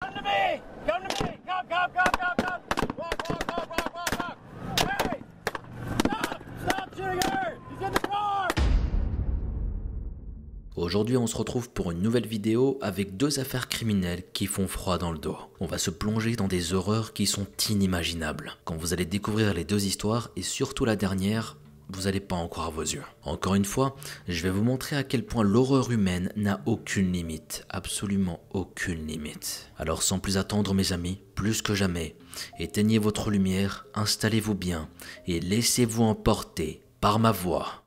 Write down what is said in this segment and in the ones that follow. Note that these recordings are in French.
Come to me! Come to me! Come! Walk! Hey! Stop shooting her! He's in the car! Aujourd'hui, on se retrouve pour une nouvelle vidéo avec deux affaires criminelles qui font froid dans le dos. On va se plonger dans des horreurs qui sont inimaginables. Quand vous allez découvrir les deux histoires, et surtout la dernière, vous n'allez pas en croire vos yeux. Encore une fois, je vais vous montrer à quel point l'horreur humaine n'a aucune limite, absolument aucune limite. Alors sans plus attendre mes amis, plus que jamais, éteignez votre lumière, installez-vous bien et laissez-vous emporter par ma voix.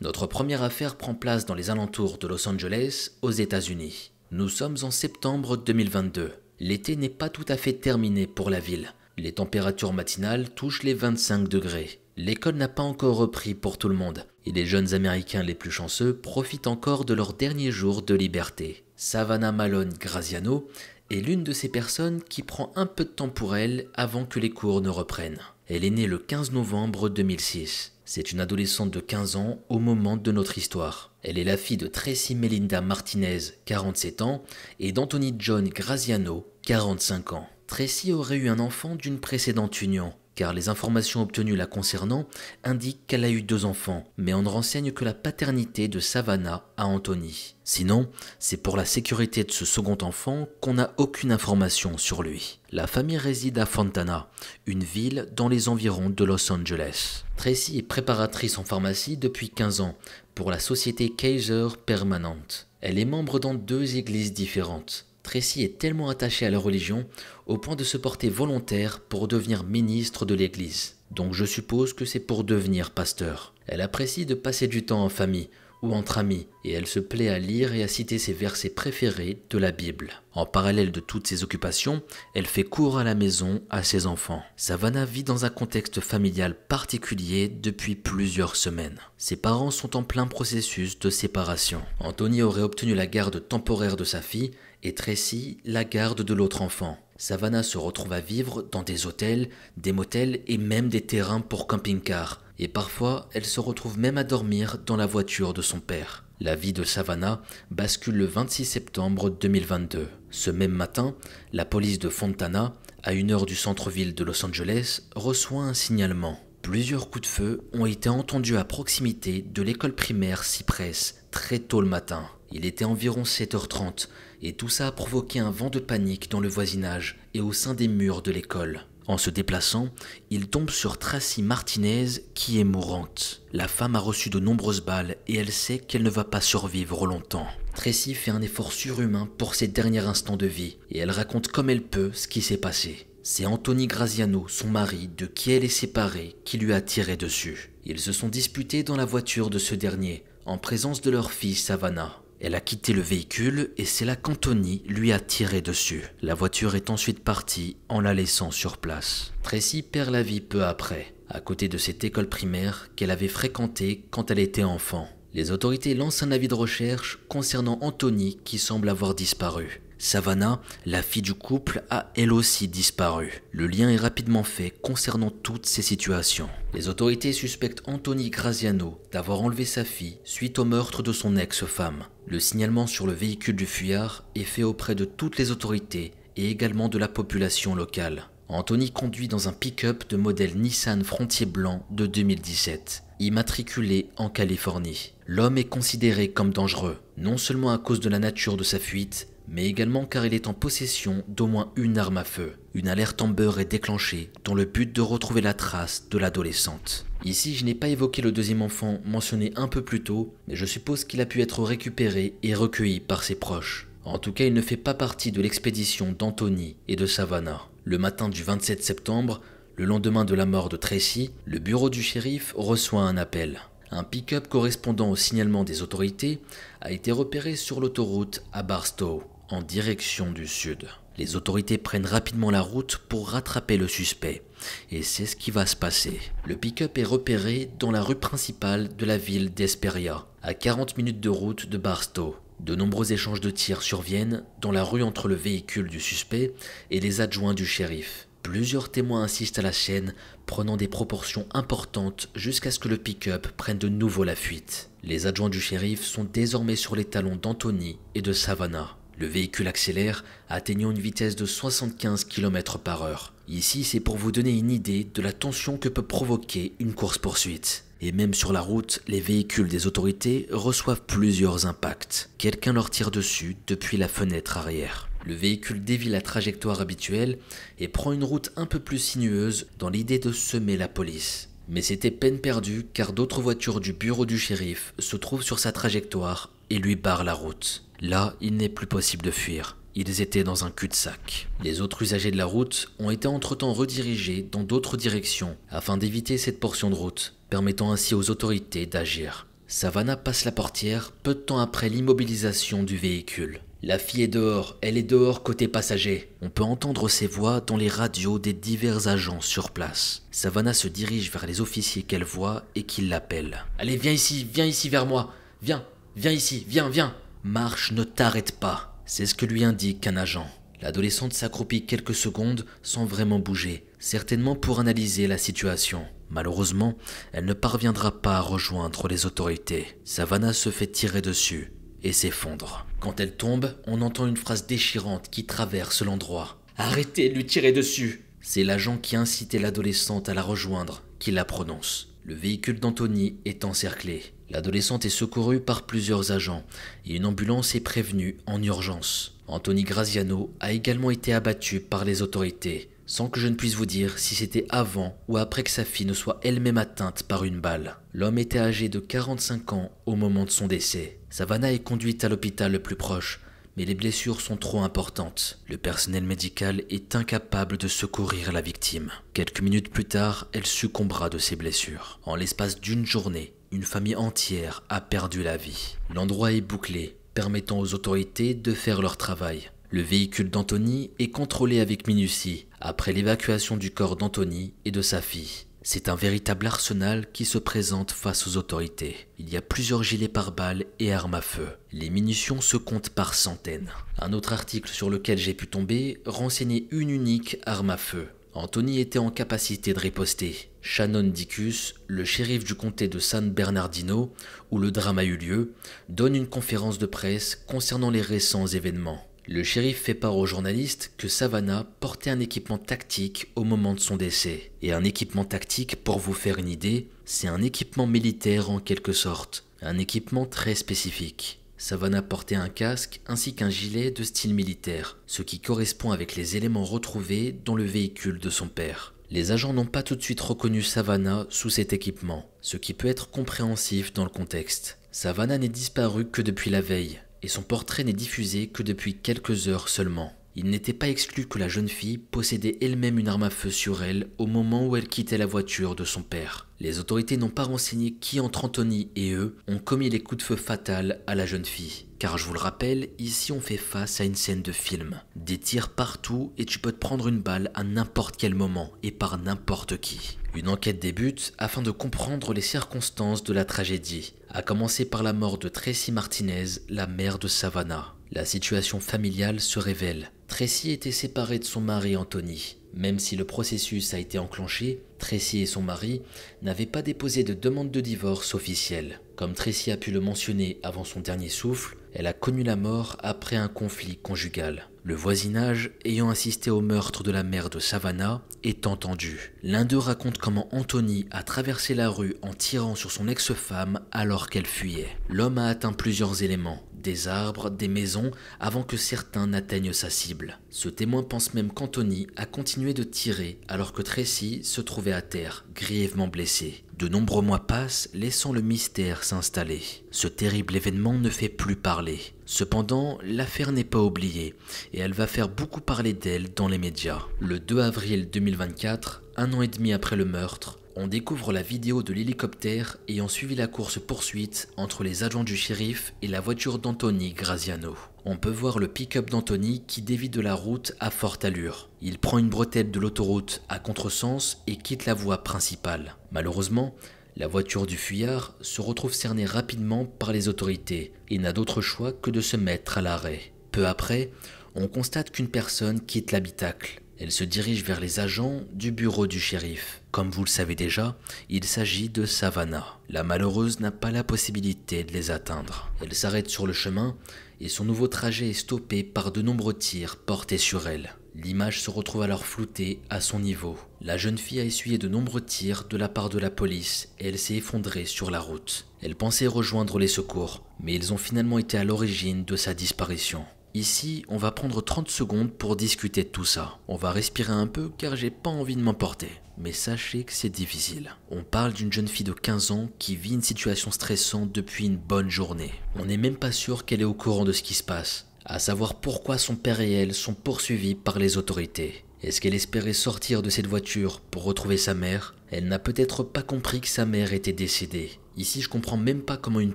Notre première affaire prend place dans les alentours de Los Angeles, aux États-Unis. Nous sommes en septembre 2022. L'été n'est pas tout à fait terminé pour la ville. Les températures matinales touchent les 25 degrés. L'école n'a pas encore repris pour tout le monde, et les jeunes Américains les plus chanceux profitent encore de leurs derniers jours de liberté. Savannah Malone Graziano est l'une de ces personnes qui prend un peu de temps pour elle avant que les cours ne reprennent. Elle est née le 15 novembre 2006. C'est une adolescente de 15 ans au moment de notre histoire. Elle est la fille de Tracy Melinda Martinez, 47 ans, et d'Anthony John Graziano, 45 ans. Tracy aurait eu un enfant d'une précédente union, car les informations obtenues la concernant indiquent qu'elle a eu 2 enfants, mais on ne renseigne que la paternité de Savannah à Anthony. Sinon, c'est pour la sécurité de ce second enfant qu'on n'a aucune information sur lui. La famille réside à Fontana, une ville dans les environs de Los Angeles. Tracy est préparatrice en pharmacie depuis 15 ans pour la société Kaiser Permanente. Elle est membre dans 2 églises différentes. Tracy est tellement attachée à la religion au point de se porter volontaire pour devenir ministre de l'église. Donc je suppose que c'est pour devenir pasteur. Elle apprécie de passer du temps en famille ou entre amis et elle se plaît à lire et à citer ses versets préférés de la Bible. En parallèle de toutes ses occupations, elle fait cours à la maison à ses enfants. Savannah vit dans un contexte familial particulier depuis plusieurs semaines. Ses parents sont en plein processus de séparation. Anthony aurait obtenu la garde temporaire de sa fille et Tracy la garde de l'autre enfant. Savannah se retrouve à vivre dans des hôtels, des motels et même des terrains pour camping-car. Et parfois, elle se retrouve même à dormir dans la voiture de son père. La vie de Savannah bascule le 26 septembre 2022. Ce même matin, la police de Fontana, à 1 heure du centre-ville de Los Angeles, reçoit un signalement. Plusieurs coups de feu ont été entendus à proximité de l'école primaire Cypress très tôt le matin. Il était environ 7h30 et tout ça a provoqué un vent de panique dans le voisinage et au sein des murs de l'école. En se déplaçant, il tombe sur Tracy Martinez qui est mourante. La femme a reçu de nombreuses balles et elle sait qu'elle ne va pas survivre longtemps. Tracy fait un effort surhumain pour ses derniers instants de vie et elle raconte comme elle peut ce qui s'est passé. C'est Anthony Graziano, son mari, de qui elle est séparée, qui lui a tiré dessus. Ils se sont disputés dans la voiture de ce dernier, en présence de leur fille Savannah. Elle a quitté le véhicule et c'est là qu'Anthony lui a tiré dessus. La voiture est ensuite partie en la laissant sur place. Tracy perd la vie peu après, à côté de cette école primaire qu'elle avait fréquentée quand elle était enfant. Les autorités lancent un avis de recherche concernant Anthony qui semble avoir disparu. Savannah, la fille du couple, a elle aussi disparu. Le lien est rapidement fait concernant toutes ces situations. Les autorités suspectent Anthony Graziano d'avoir enlevé sa fille suite au meurtre de son ex-femme. Le signalement sur le véhicule du fuyard est fait auprès de toutes les autorités et également de la population locale. Anthony conduit dans un pick-up de modèle Nissan Frontier blanc de 2017, immatriculé en Californie. L'homme est considéré comme dangereux, non seulement à cause de la nature de sa fuite, mais également car il est en possession d'au moins une arme à feu. Une alerte Amber est déclenchée dans le but de retrouver la trace de l'adolescente. Ici, je n'ai pas évoqué le deuxième enfant mentionné un peu plus tôt, mais je suppose qu'il a pu être récupéré et recueilli par ses proches. En tout cas, il ne fait pas partie de l'expédition d'Anthony et de Savannah. Le matin du 27 septembre, le lendemain de la mort de Tracy, le bureau du shérif reçoit un appel. Un pick-up correspondant au signalement des autorités a été repéré sur l'autoroute à Barstow, en direction du sud. Les autorités prennent rapidement la route pour rattraper le suspect. Et c'est ce qui va se passer. Le pick-up est repéré dans la rue principale de la ville d'Hesperia, à 40 minutes de route de Barstow. De nombreux échanges de tirs surviennent dans la rue entre le véhicule du suspect et les adjoints du shérif. Plusieurs témoins assistent à la scène, prenant des proportions importantes jusqu'à ce que le pick-up prenne de nouveau la fuite. Les adjoints du shérif sont désormais sur les talons d'Anthony et de Savannah. Le véhicule accélère, atteignant une vitesse de 75 km/h. Ici, c'est pour vous donner une idée de la tension que peut provoquer une course-poursuite. Et même sur la route, les véhicules des autorités reçoivent plusieurs impacts. Quelqu'un leur tire dessus depuis la fenêtre arrière. Le véhicule dévie la trajectoire habituelle et prend une route un peu plus sinueuse dans l'idée de semer la police. Mais c'était peine perdue car d'autres voitures du bureau du shérif se trouvent sur sa trajectoire et lui barrent la route. Là, il n'est plus possible de fuir. Ils étaient dans un cul-de-sac. Les autres usagers de la route ont été entre-temps redirigés dans d'autres directions afin d'éviter cette portion de route, permettant ainsi aux autorités d'agir. Savannah passe la portière peu de temps après l'immobilisation du véhicule. La fille est dehors, elle est dehors côté passager. On peut entendre ses voix dans les radios des divers agents sur place. Savannah se dirige vers les officiers qu'elle voit et qui l'appellent. « Allez, viens ici vers moi. Viens ici, viens. Marche, ne t'arrête pas. » C'est ce que lui indique un agent. L'adolescente s'accroupit quelques secondes sans vraiment bouger, certainement pour analyser la situation. Malheureusement, elle ne parviendra pas à rejoindre les autorités. Savannah se fait tirer dessus et s'effondre. Quand elle tombe, on entend une phrase déchirante qui traverse l'endroit. « Arrêtez de lui tirer dessus !» C'est l'agent qui incitait l'adolescente à la rejoindre qui la prononce. Le véhicule d'Anthony est encerclé. L'adolescente est secourue par plusieurs agents et une ambulance est prévenue en urgence. Anthony Graziano a également été abattu par les autorités, sans que je ne puisse vous dire si c'était avant ou après que sa fille ne soit elle-même atteinte par une balle. L'homme était âgé de 45 ans au moment de son décès. Savannah est conduite à l'hôpital le plus proche, mais les blessures sont trop importantes. Le personnel médical est incapable de secourir la victime. Quelques minutes plus tard, elle succombera de ses blessures. En l'espace d'une journée, une famille entière a perdu la vie. L'endroit est bouclé, permettant aux autorités de faire leur travail. Le véhicule d'Anthony est contrôlé avec minutie après l'évacuation du corps d'Anthony et de sa fille. C'est un véritable arsenal qui se présente face aux autorités. Il y a plusieurs gilets pare-balles et armes à feu. Les munitions se comptent par centaines. Un autre article sur lequel j'ai pu tomber renseignait une unique arme à feu. Anthony était en capacité de riposter. Shannon Dicus, le shérif du comté de San Bernardino, où le drame a eu lieu, donne une conférence de presse concernant les récents événements. Le shérif fait part aux journalistes que Savannah portait un équipement tactique au moment de son décès. Et un équipement tactique, pour vous faire une idée, c'est un équipement militaire en quelque sorte. Un équipement très spécifique. Savannah portait un casque ainsi qu'un gilet de style militaire, ce qui correspond avec les éléments retrouvés dans le véhicule de son père. Les agents n'ont pas tout de suite reconnu Savannah sous cet équipement, ce qui peut être compréhensif dans le contexte. Savannah n'est disparue que depuis la veille, et son portrait n'est diffusé que depuis quelques heures seulement. Il n'était pas exclu que la jeune fille possédait elle-même une arme à feu sur elle au moment où elle quittait la voiture de son père. Les autorités n'ont pas renseigné qui entre Anthony et eux ont commis les coups de feu fatals à la jeune fille. Car je vous le rappelle, ici on fait face à une scène de film. Des tirs partout et tu peux te prendre une balle à n'importe quel moment et par n'importe qui. Une enquête débute afin de comprendre les circonstances de la tragédie, à commencer par la mort de Tracy Martinez, la mère de Savannah. La situation familiale se révèle. Tracy était séparée de son mari Anthony. Même si le processus a été enclenché, Tracy et son mari n'avaient pas déposé de demande de divorce officielle. Comme Tracy a pu le mentionner avant son dernier souffle, elle a connu la mort après un conflit conjugal. Le voisinage, ayant assisté au meurtre de la mère de Savannah, est entendu. L'un d'eux raconte comment Anthony a traversé la rue en tirant sur son ex-femme alors qu'elle fuyait. L'homme a atteint plusieurs éléments, des arbres, des maisons, avant que certains n'atteignent sa cible. Ce témoin pense même qu'Anthony a continué de tirer alors que Tracy se trouvait à terre, grièvement blessée. De nombreux mois passent, laissant le mystère s'installer. Ce terrible événement ne fait plus parler. Cependant, l'affaire n'est pas oubliée et elle va faire beaucoup parler d'elle dans les médias. Le 2 avril 2024, un an et demi après le meurtre, on découvre la vidéo de l'hélicoptère ayant suivi la course-poursuite entre les agents du shérif et la voiture d'Anthony Graziano. On peut voir le pick-up d'Anthony qui dévie de la route à forte allure. Il prend une bretelle de l'autoroute à contresens et quitte la voie principale. Malheureusement, La voiture du fuyard se retrouve cernée rapidement par les autorités et n'a d'autre choix que de se mettre à l'arrêt. Peu après, on constate qu'une personne quitte l'habitacle. Elle se dirige vers les agents du bureau du shérif. Comme vous le savez déjà, il s'agit de Savannah. La malheureuse n'a pas la possibilité de les atteindre. Elle s'arrête sur le chemin et son nouveau trajet est stoppé par de nombreux tirs portés sur elle. L'image se retrouve alors floutée à son niveau. La jeune fille a essuyé de nombreux tirs de la part de la police et elle s'est effondrée sur la route. Elle pensait rejoindre les secours, mais ils ont finalement été à l'origine de sa disparition. Ici, on va prendre 30 secondes pour discuter de tout ça. On va respirer un peu car j'ai pas envie de m'emporter. Mais sachez que c'est difficile. On parle d'une jeune fille de 15 ans qui vit une situation stressante depuis une bonne journée. On n'est même pas sûr qu'elle est au courant de ce qui se passe. À savoir pourquoi son père et elle sont poursuivis par les autorités. Est-ce qu'elle espérait sortir de cette voiture pour retrouver sa mère? Elle n'a peut-être pas compris que sa mère était décédée. Ici, je comprends même pas comment une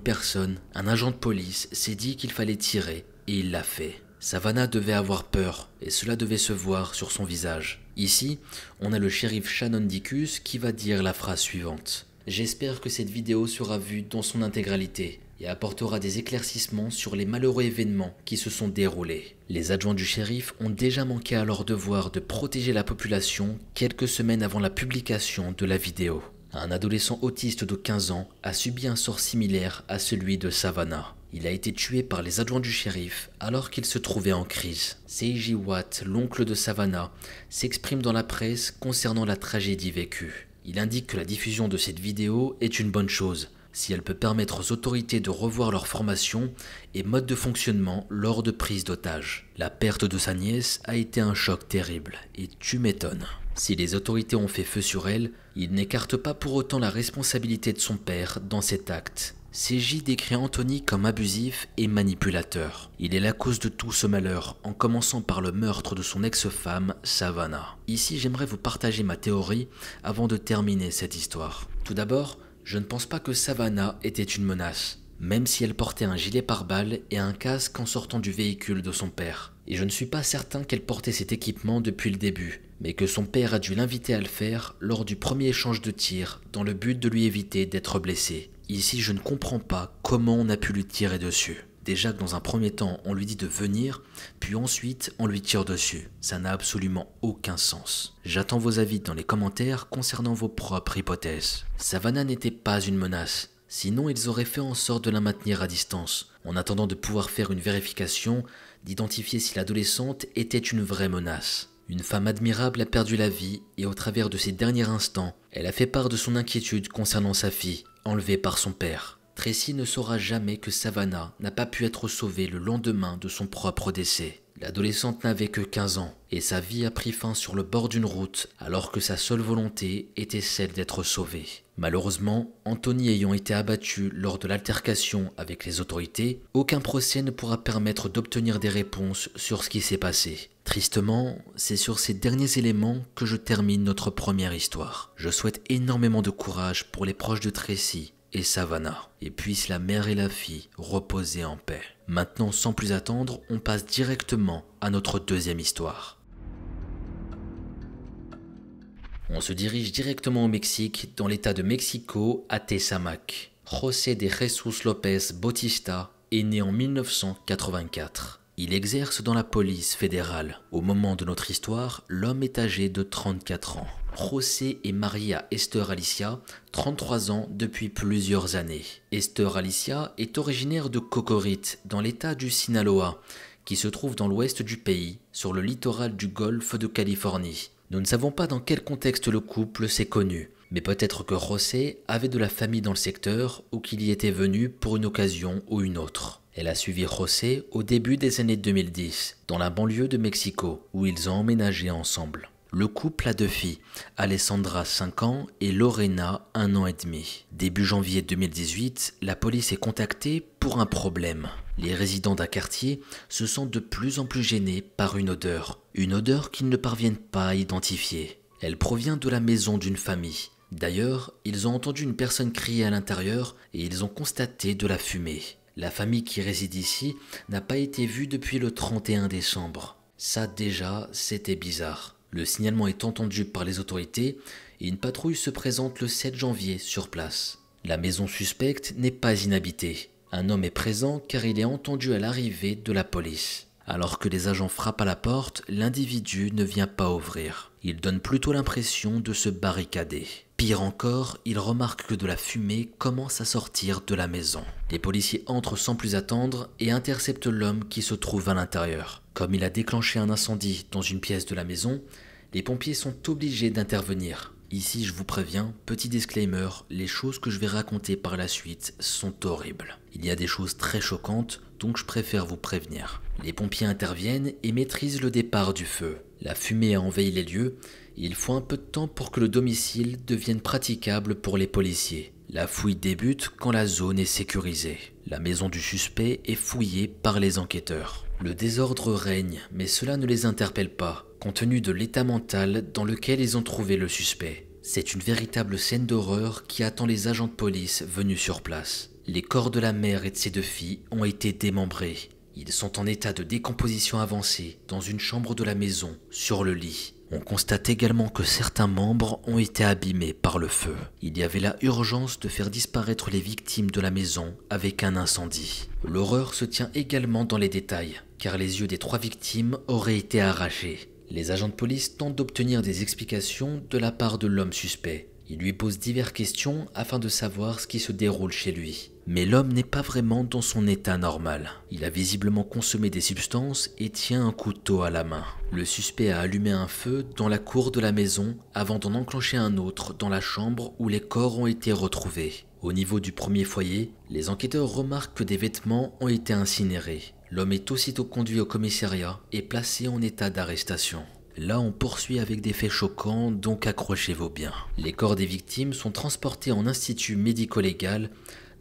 personne, un agent de police, s'est dit qu'il fallait tirer. Et il l'a fait. Savannah devait avoir peur, et cela devait se voir sur son visage. Ici, on a le shérif Shannon Dicus qui va dire la phrase suivante. J'espère que cette vidéo sera vue dans son intégralité et apportera des éclaircissements sur les malheureux événements qui se sont déroulés. Les adjoints du shérif ont déjà manqué à leur devoir de protéger la population quelques semaines avant la publication de la vidéo. Un adolescent autiste de 15 ans a subi un sort similaire à celui de Savannah. Il a été tué par les adjoints du shérif alors qu'il se trouvait en crise. Seiji Watt, l'oncle de Savannah, s'exprime dans la presse concernant la tragédie vécue. Il indique que la diffusion de cette vidéo est une bonne chose, si elle peut permettre aux autorités de revoir leur formation et mode de fonctionnement lors de prise d'otages. La perte de sa nièce a été un choc terrible, et tu m'étonnes. Si les autorités ont fait feu sur elle, ils n'écartent pas pour autant la responsabilité de son père dans cet acte. Seiji décrit Anthony comme abusif et manipulateur. Il est la cause de tout ce malheur, en commençant par le meurtre de son ex-femme, Savannah. Ici, j'aimerais vous partager ma théorie avant de terminer cette histoire. Tout d'abord, je ne pense pas que Savannah était une menace, même si elle portait un gilet pare-balles et un casque en sortant du véhicule de son père. Et je ne suis pas certain qu'elle portait cet équipement depuis le début, mais que son père a dû l'inviter à le faire lors du premier échange de tirs dans le but de lui éviter d'être blessé. Ici, je ne comprends pas comment on a pu lui tirer dessus. Déjà que dans un premier temps, on lui dit de venir, puis ensuite, on lui tire dessus. Ça n'a absolument aucun sens. J'attends vos avis dans les commentaires concernant vos propres hypothèses. Savannah n'était pas une menace. Sinon, ils auraient fait en sorte de la maintenir à distance, en attendant de pouvoir faire une vérification, d'identifier si l'adolescente était une vraie menace. Une femme admirable a perdu la vie et au travers de ses derniers instants, elle a fait part de son inquiétude concernant sa fille, enlevée par son père. Tracy ne saura jamais que Savannah n'a pas pu être sauvée le lendemain de son propre décès. L'adolescente n'avait que 15 ans et sa vie a pris fin sur le bord d'une route alors que sa seule volonté était celle d'être sauvée. Malheureusement, Anthony ayant été abattu lors de l'altercation avec les autorités, aucun procès ne pourra permettre d'obtenir des réponses sur ce qui s'est passé. Tristement, c'est sur ces derniers éléments que je termine notre première histoire. Je souhaite énormément de courage pour les proches de Tracy et Savannah, et puissent la mère et la fille reposer en paix. Maintenant, sans plus attendre, on passe directement à notre deuxième histoire. On se dirige directement au Mexique, dans l'état de Mexico, à Tezamac. José de Jesus López Bautista est né en 1984. Il exerce dans la police fédérale. Au moment de notre histoire, l'homme est âgé de 34 ans. José est marié à Esther Alicia, 33 ans depuis plusieurs années. Esther Alicia est originaire de Cocorite, dans l'état du Sinaloa, qui se trouve dans l'ouest du pays, sur le littoral du golfe de Californie. Nous ne savons pas dans quel contexte le couple s'est connu, mais peut-être que José avait de la famille dans le secteur ou qu'il y était venu pour une occasion ou une autre. Elle a suivi José au début des années 2010, dans la banlieue de Mexico, où ils ont emménagé ensemble. Le couple a 2 filles, Alessandra 5 ans et Lorena 1 an et demi. Début janvier 2018, la police est contactée pour un problème. Les résidents d'un quartier se sentent de plus en plus gênés par une odeur qu'ils ne parviennent pas à identifier. Elle provient de la maison d'une famille. D'ailleurs, ils ont entendu une personne crier à l'intérieur et ils ont constaté de la fumée. La famille qui réside ici n'a pas été vue depuis le 31 décembre. Ça déjà, c'était bizarre. Le signalement est entendu par les autorités et une patrouille se présente le 7 janvier sur place. La maison suspecte n'est pas inhabitée. Un homme est présent car il est entendu à l'arrivée de la police. Alors que les agents frappent à la porte, l'individu ne vient pas ouvrir. Il donne plutôt l'impression de se barricader. Pire encore, il remarque que de la fumée commence à sortir de la maison. Les policiers entrent sans plus attendre et interceptent l'homme qui se trouve à l'intérieur. Comme il a déclenché un incendie dans une pièce de la maison, les pompiers sont obligés d'intervenir. Ici, je vous préviens, petit disclaimer, les choses que je vais raconter par la suite sont horribles. Il y a des choses très choquantes, donc je préfère vous prévenir. Les pompiers interviennent et maîtrisent le départ du feu. La fumée a envahi les lieux et il faut un peu de temps pour que le domicile devienne praticable pour les policiers. La fouille débute quand la zone est sécurisée. La maison du suspect est fouillée par les enquêteurs. Le désordre règne, mais cela ne les interpelle pas, compte tenu de l'état mental dans lequel ils ont trouvé le suspect. C'est une véritable scène d'horreur qui attend les agents de police venus sur place. Les corps de la mère et de ses 2 filles ont été démembrés. Ils sont en état de décomposition avancée dans une chambre de la maison, sur le lit. On constate également que certains membres ont été abîmés par le feu. Il y avait là urgence de faire disparaître les victimes de la maison avec un incendie. L'horreur se tient également dans les détails, car les yeux des 3 victimes auraient été arrachés. Les agents de police tentent d'obtenir des explications de la part de l'homme suspect. Ils lui posent diverses questions afin de savoir ce qui se déroule chez lui. Mais l'homme n'est pas vraiment dans son état normal. Il a visiblement consommé des substances et tient un couteau à la main. Le suspect a allumé un feu dans la cour de la maison avant d'en enclencher un autre dans la chambre où les corps ont été retrouvés. Au niveau du premier foyer, les enquêteurs remarquent que des vêtements ont été incinérés. L'homme est aussitôt conduit au commissariat et placé en état d'arrestation. Là, on poursuit avec des faits choquants, donc accrochez-vous bien. Les corps des victimes sont transportés en institut médico-légal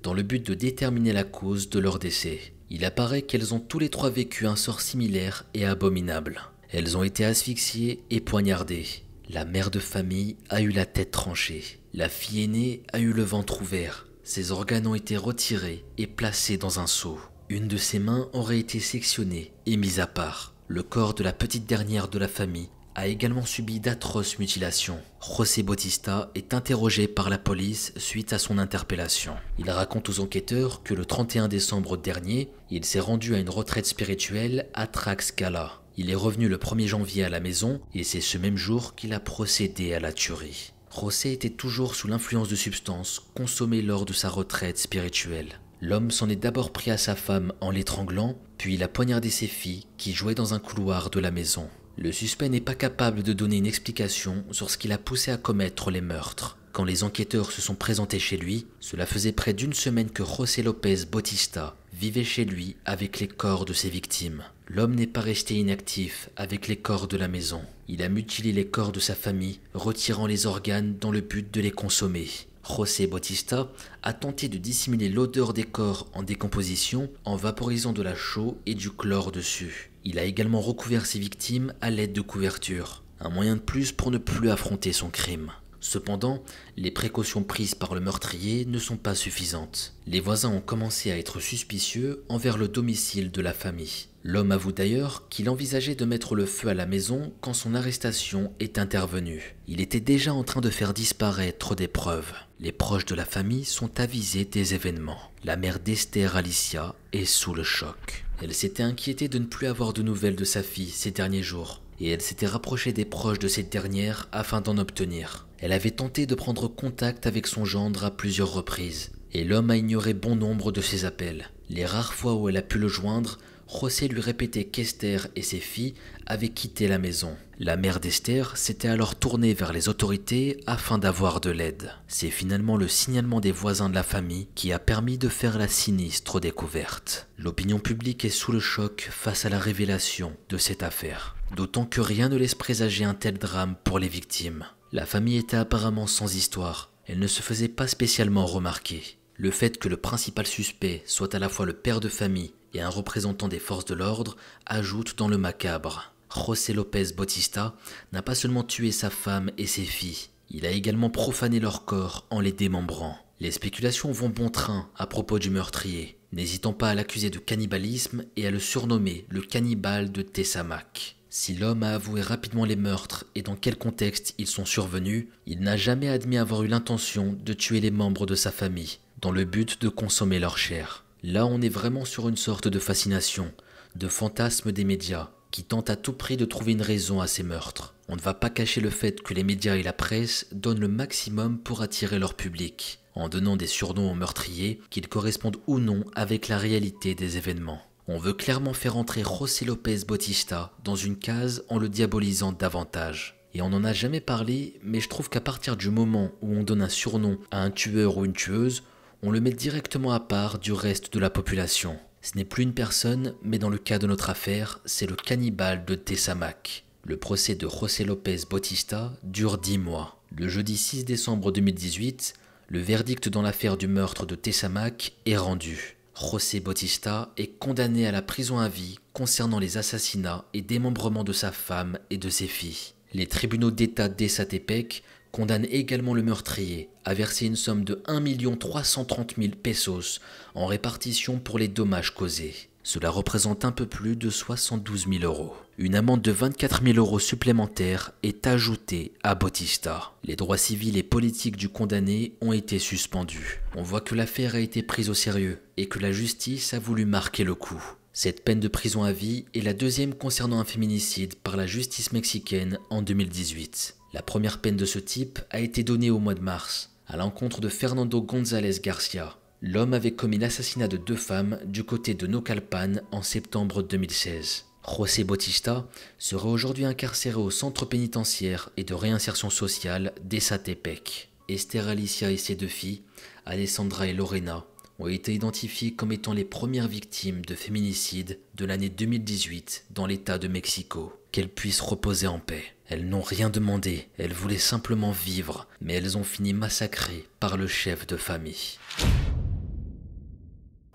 dans le but de déterminer la cause de leur décès. Il apparaît qu'elles ont tous les 3 vécu un sort similaire et abominable. Elles ont été asphyxiées et poignardées. La mère de famille a eu la tête tranchée. La fille aînée a eu le ventre ouvert. Ses organes ont été retirés et placés dans un seau. Une de ses mains aurait été sectionnée et mise à part. Le corps de la petite dernière de la famille a également subi d'atroces mutilations. José Bautista est interrogé par la police suite à son interpellation. Il raconte aux enquêteurs que le 31 décembre dernier, il s'est rendu à une retraite spirituelle à Tlaxcala. Il est revenu le 1er janvier à la maison et c'est ce même jour qu'il a procédé à la tuerie. José était toujours sous l'influence de substances consommées lors de sa retraite spirituelle. L'homme s'en est d'abord pris à sa femme en l'étranglant, puis il a poignardé ses filles qui jouaient dans un couloir de la maison. Le suspect n'est pas capable de donner une explication sur ce qui l'a poussé à commettre les meurtres. Quand les enquêteurs se sont présentés chez lui, cela faisait près d'1 semaine que José López Bautista vivait chez lui avec les corps de ses victimes. L'homme n'est pas resté inactif avec les corps de la maison. Il a mutilé les corps de sa famille, retirant les organes dans le but de les consommer. José Bautista a tenté de dissimuler l'odeur des corps en décomposition en vaporisant de la chaux et du chlore dessus. Il a également recouvert ses victimes à l'aide de couvertures, un moyen de plus pour ne plus affronter son crime. Cependant, les précautions prises par le meurtrier ne sont pas suffisantes. Les voisins ont commencé à être suspicieux envers le domicile de la famille. L'homme avoue d'ailleurs qu'il envisageait de mettre le feu à la maison quand son arrestation est intervenue. Il était déjà en train de faire disparaître des preuves. Les proches de la famille sont avisés des événements. La mère d'Esther Alicia est sous le choc. Elle s'était inquiétée de ne plus avoir de nouvelles de sa fille ces derniers jours, et elle s'était rapprochée des proches de cette dernière afin d'en obtenir. Elle avait tenté de prendre contact avec son gendre à plusieurs reprises, et l'homme a ignoré bon nombre de ses appels. Les rares fois où elle a pu le joindre, José lui répétait qu'Esther et ses filles avaient quitté la maison. La mère d'Esther s'était alors tournée vers les autorités afin d'avoir de l'aide. C'est finalement le signalement des voisins de la famille qui a permis de faire la sinistre découverte. L'opinion publique est sous le choc face à la révélation de cette affaire. D'autant que rien ne laisse présager un tel drame pour les victimes. La famille était apparemment sans histoire. Elle ne se faisait pas spécialement remarquer. Le fait que le principal suspect soit à la fois le père de famille et un représentant des forces de l'ordre ajoute dans le macabre. José López Bautista n'a pas seulement tué sa femme et ses filles, il a également profané leur corps en les démembrant. Les spéculations vont bon train à propos du meurtrier, n'hésitant pas à l'accuser de cannibalisme et à le surnommer le cannibale de Tessamak. Si l'homme a avoué rapidement les meurtres et dans quel contexte ils sont survenus, il n'a jamais admis avoir eu l'intention de tuer les membres de sa famille, dans le but de consommer leur chair. Là, on est vraiment sur une sorte de fascination, de fantasme des médias, qui tentent à tout prix de trouver une raison à ces meurtres. On ne va pas cacher le fait que les médias et la presse donnent le maximum pour attirer leur public, en donnant des surnoms aux meurtriers qu'ils correspondent ou non avec la réalité des événements. On veut clairement faire entrer José López Bautista dans une case en le diabolisant davantage. Et on n'en a jamais parlé, mais je trouve qu'à partir du moment où on donne un surnom à un tueur ou une tueuse, on le met directement à part du reste de la population. Ce n'est plus une personne, mais dans le cas de notre affaire, c'est le cannibale de Tessamak. Le procès de José López Bautista dure 10 mois. Le jeudi 6 décembre 2018, le verdict dans l'affaire du meurtre de Tessamak est rendu. José Bautista est condamné à la prison à vie concernant les assassinats et démembrements de sa femme et de ses filles. Les tribunaux d'État d'Ecatepec condamnent également le meurtrier à verser une somme de 1 330 000 pesos en répartition pour les dommages causés. Cela représente un peu plus de 72 000 euros. Une amende de 24 000 euros supplémentaires est ajoutée à Bautista. Les droits civils et politiques du condamné ont été suspendus. On voit que l'affaire a été prise au sérieux et que la justice a voulu marquer le coup. Cette peine de prison à vie est la deuxième concernant un féminicide par la justice mexicaine en 2018. La première peine de ce type a été donnée au mois de mars, à l'encontre de Fernando González Garcia. L'homme avait commis l'assassinat de 2 femmes du côté de Naucalpan en septembre 2016. José Bautista serait aujourd'hui incarcéré au centre pénitentiaire et de réinsertion sociale d'Ecatepec. Esther Alicia et ses 2 filles, Alessandra et Lorena, ont été identifiées comme étant les premières victimes de féminicide de l'année 2018 dans l'État de Mexico. Qu'elles puissent reposer en paix. Elles n'ont rien demandé, elles voulaient simplement vivre, mais elles ont fini massacrées par le chef de famille.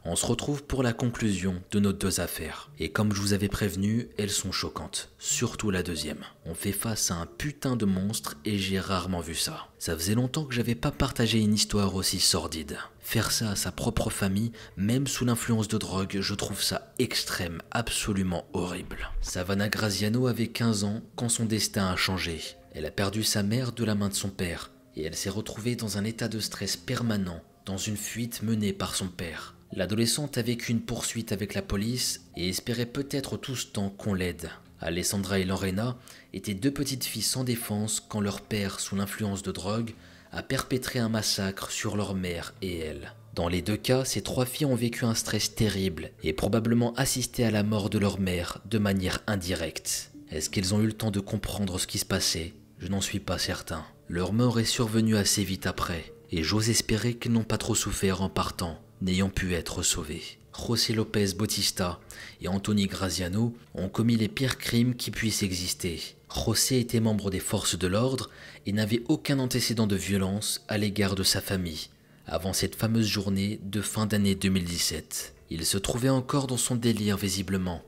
On se retrouve pour la conclusion de nos 2 affaires. Et comme je vous avais prévenu, elles sont choquantes. Surtout la deuxième. On fait face à un putain de monstre et j'ai rarement vu ça. Ça faisait longtemps que j'avais pas partagé une histoire aussi sordide. Faire ça à sa propre famille, même sous l'influence de drogue, je trouve ça extrême, absolument horrible. Savannah Graziano avait 15 ans quand son destin a changé. Elle a perdu sa mère de la main de son père. Et elle s'est retrouvée dans un état de stress permanent, dans une fuite menée par son père. L'adolescente a vécu une poursuite avec la police et espérait peut-être tout ce temps qu'on l'aide. Alessandra et Lorena étaient 2 petites filles sans défense quand leur père, sous l'influence de drogue, a perpétré un massacre sur leur mère et elle. Dans les 2 cas, ces 3 filles ont vécu un stress terrible et probablement assisté à la mort de leur mère de manière indirecte. Est-ce qu'elles ont eu le temps de comprendre ce qui se passait? Je n'en suis pas certain. Leur mort est survenue assez vite après et j'ose espérer qu'elles n'ont pas trop souffert en partant, n'ayant pu être sauvés. José López Bautista et Anthony Graziano ont commis les pires crimes qui puissent exister. José était membre des forces de l'ordre et n'avait aucun antécédent de violence à l'égard de sa famille, avant cette fameuse journée de fin d'année 2017. Il se trouvait encore dans son délire visiblement,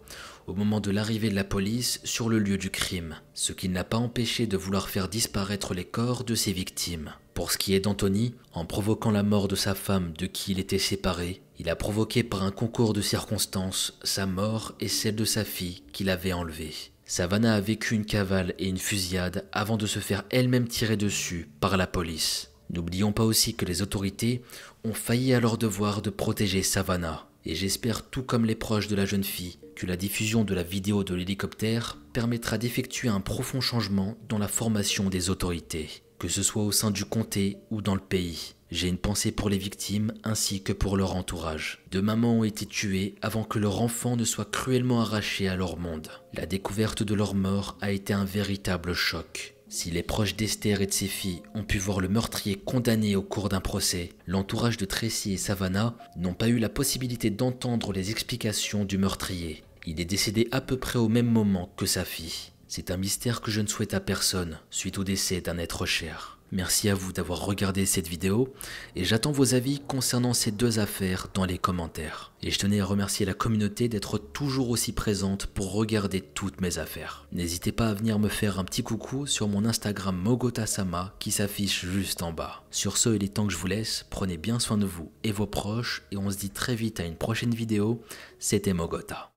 au moment de l'arrivée de la police sur le lieu du crime, ce qui ne l'a pas empêché de vouloir faire disparaître les corps de ses victimes. Pour ce qui est d'Anthony, en provoquant la mort de sa femme de qui il était séparé, il a provoqué par un concours de circonstances sa mort et celle de sa fille qu'il avait enlevée. Savannah a vécu une cavale et une fusillade avant de se faire elle-même tirer dessus par la police. N'oublions pas aussi que les autorités ont failli à leur devoir de protéger Savannah. Et j'espère, tout comme les proches de la jeune fille, que la diffusion de la vidéo de l'hélicoptère permettra d'effectuer un profond changement dans la formation des autorités, que ce soit au sein du comté ou dans le pays. J'ai une pensée pour les victimes ainsi que pour leur entourage. 2 mamans ont été tuées avant que leur enfant ne soit cruellement arraché à leur monde. La découverte de leur mort a été un véritable choc. Si les proches d'Esther et de ses filles ont pu voir le meurtrier condamné au cours d'un procès, l'entourage de Tracy et Savannah n'ont pas eu la possibilité d'entendre les explications du meurtrier. Il est décédé à peu près au même moment que sa fille. C'est un mystère que je ne souhaite à personne suite au décès d'un être cher. Merci à vous d'avoir regardé cette vidéo et j'attends vos avis concernant ces 2 affaires dans les commentaires. Et je tenais à remercier la communauté d'être toujours aussi présente pour regarder toutes mes affaires. N'hésitez pas à venir me faire un petit coucou sur mon Instagram Mogotasama qui s'affiche juste en bas. Sur ce, il est temps que je vous laisse, prenez bien soin de vous et vos proches et on se dit très vite à une prochaine vidéo. C'était Mogota.